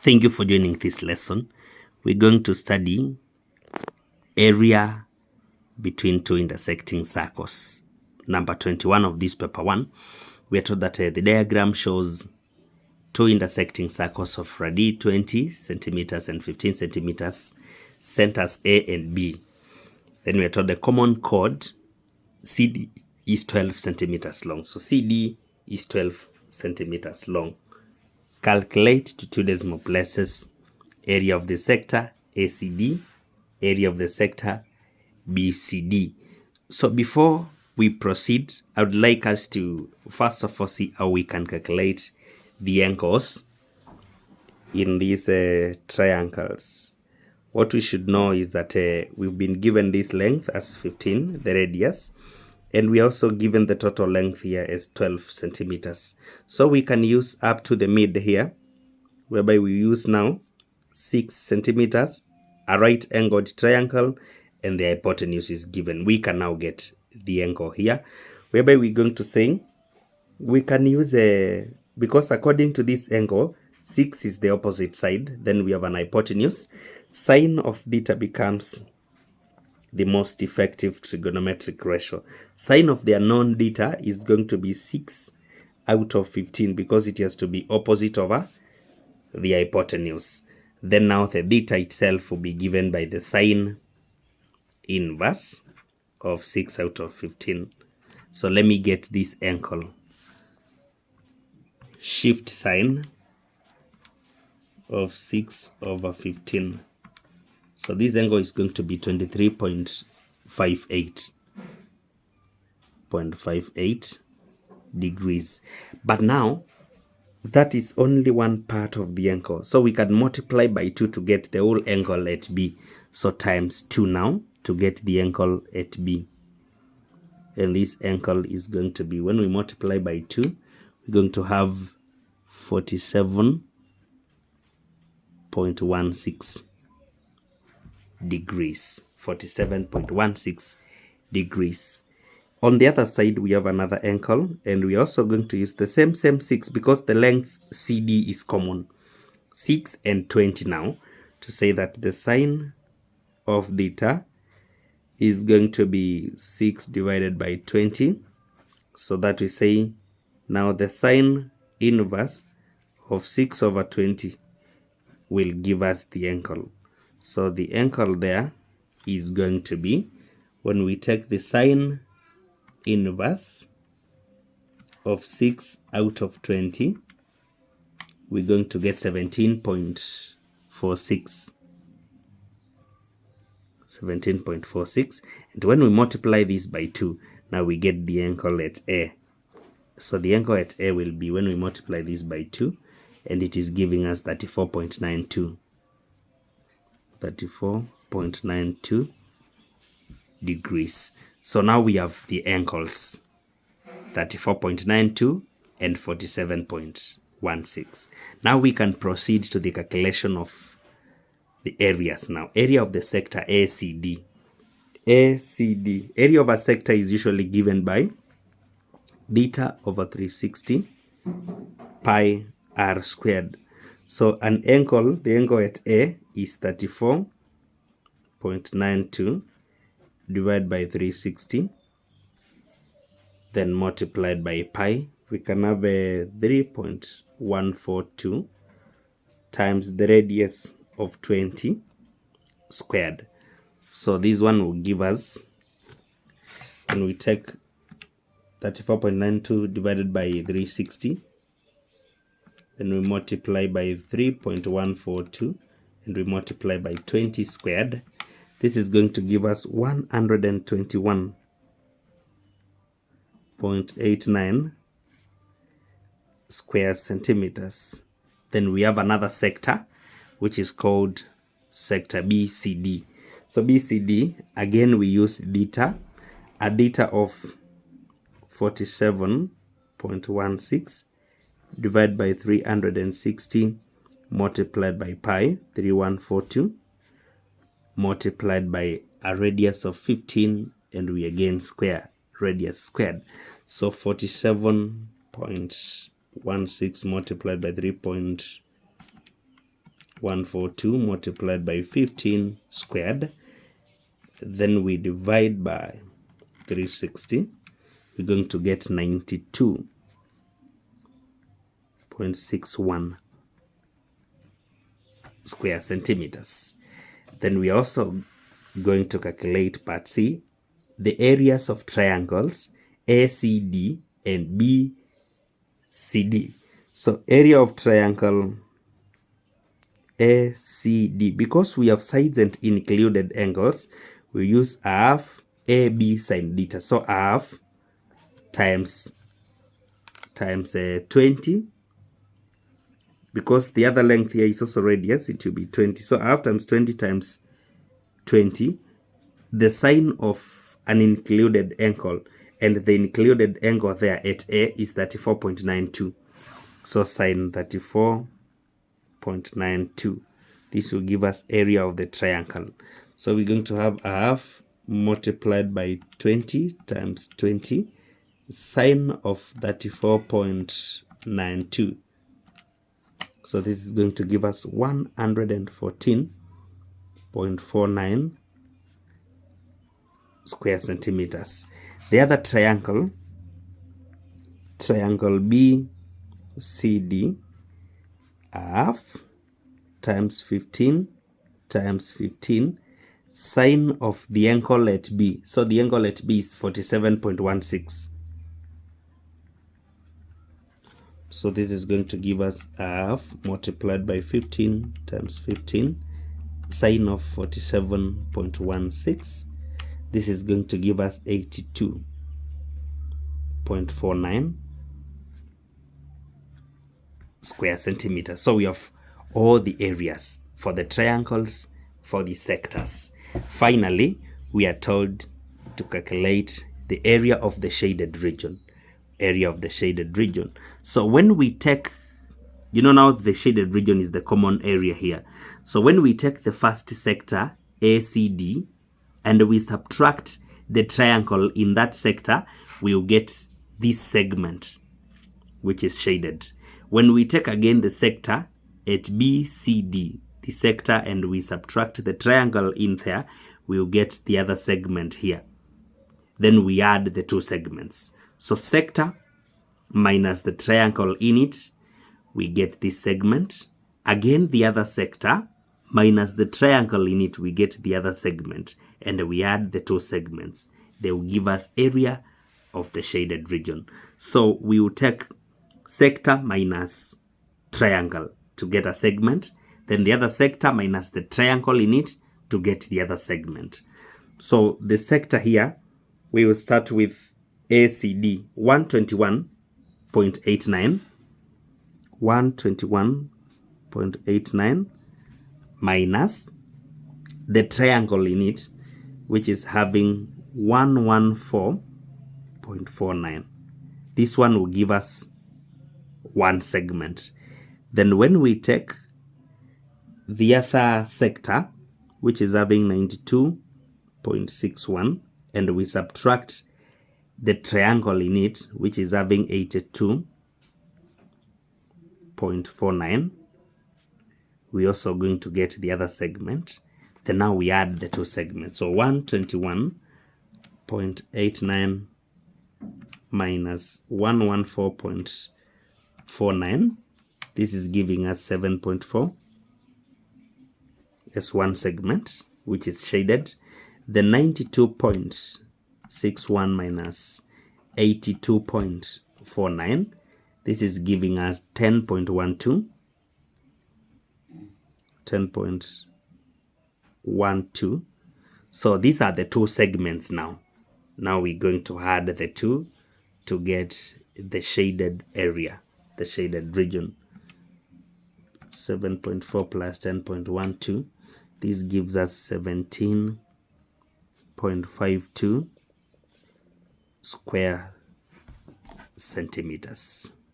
Thank you for joining this lesson. We're going to study area between two intersecting circles. Number 21 of this paper 1. We are told that the diagram shows two intersecting circles of radii 20 centimeters and 15 centimeters, centers A and B. Then we are told the common chord CD is 12 centimeters long. So CD is 12 centimeters long. Calculate to 2 decimal places area of the sector ACD, area of the sector BCD. So before we proceed, I would like us to first of all see how we can calculate the angles in these triangles. What we should know is that we've been given this length as 15, the radius, and we are also given the total length here as 12 centimeters. So we can use up to the mid here, whereby we use now 6 centimeters, a right angled triangle, and the hypotenuse is given. We can now get the angle here, whereby we're going to say we can use because according to this angle, 6 is the opposite side, then we have an hypotenuse. Sine of theta becomes the most effective trigonometric ratio. Sine of the unknown theta is going to be 6 out of 15 because it has to be opposite over the hypotenuse. Then now the theta itself will be given by the sine inverse of 6 out of 15. So let me get this angle. Shift sine of 6 over 15. So this angle is going to be 23.58 degrees. But now that is only one part of the angle. So we can multiply by 2 to get the whole angle at B. So times 2 now to get the angle at B. And this angle is going to be, when we multiply by 2, we're going to have 47.16 degrees. 47.16 degrees. On the other side, we have another angle, and we're also going to use the same 6 because the length CD is common. 6 and 20 now, to say that the sine of theta is going to be 6 divided by 20. So that we say now the sine inverse of 6 over 20 will give us the angle. So the angle there is going to be, when we take the sine inverse of 6 out of 20, we're going to get 17.46. 17.46. And when we multiply this by 2, now we get the angle at A. So the angle at A will be, when we multiply this by 2, and it is giving us 34.92. 34.92 degrees. So now we have the angles 34.92 and 47.16. Now we can proceed to the calculation of the areas now. Area of the sector ACD. ACD. Area of a sector is usually given by beta over 360 pi r squared. So an angle, the angle at A is 34.92 divided by 360, then multiplied by pi. We can have a 3.142 times the radius of 20 squared. So this one will give us, when we take 34.92 divided by 360, then we multiply by 3.142 and we multiply by 20 squared. This is going to give us 121.89 square centimeters. Then we have another sector, which is called sector BCD. So BCD, again we use theta, a theta of 47.16 divided by 360 multiplied by pi 3142 multiplied by a radius of 15, and we again square radius squared. So 47.16 multiplied by 142 multiplied by 15 squared. Then we divide by 360. We're going to get 92.61 square centimeters. Then we are also going to calculate part C, the areas of triangles ACD and BCD. So area of triangle ACD, because we have sides and included angles, we use half AB sine theta. So half times 20, because the other length here is also radius, it will be 20. So half times 20 times 20, the sine of an included angle, and the included angle there at A is 34.92. So sine 34.92. This will give us area of the triangle. So we're going to have a half multiplied by 20 times 20, sine of 34.92. So this is going to give us 114.49 square centimeters. The other triangle BCD, half times 15 times 15, sine of the angle at B. So the angle at B is 47.16. So this is going to give us half multiplied by 15 times 15, sine of 47.16. This is going to give us 82.49 square centimeters. So we have all the areas for the triangles, for the sectors. Finally, we are told to calculate the area of the shaded region. So when we take, now the shaded region is the common area here. So when we take the first sector, ACD, and we subtract the triangle in that sector, we'll get this segment, which is shaded. When we take again the sector at BCD, the sector, and we subtract the triangle in there, we'll get the other segment here. Then we add the two segments. So sector minus the triangle in it, we get this segment. Again, the other sector minus the triangle in it, we get the other segment. And we add the two segments. They will give us area of the shaded region. So we will take sector minus triangle to get a segment. Then the other sector minus the triangle in it to get the other segment. So the sector here, we will start with ACD 121.89. 121.89 minus the triangle in it, which is having 114.49. This one will give us one segment. Then when we take the other sector, which is having 92.61, and we subtract the triangle in it, which is having 82.49, we're also going to get the other segment. Then now we add the two segments. So 121.89 minus 114.49. This is giving us 7.4. That's one segment, which is shaded. The 92.61 minus 82.49. This is giving us 10.12. 10.12. So these are the two segments now. Now we're going to add the two to get the shaded area, the shaded region. 7.4 plus 10.12. This gives us 17.52 square centimeters.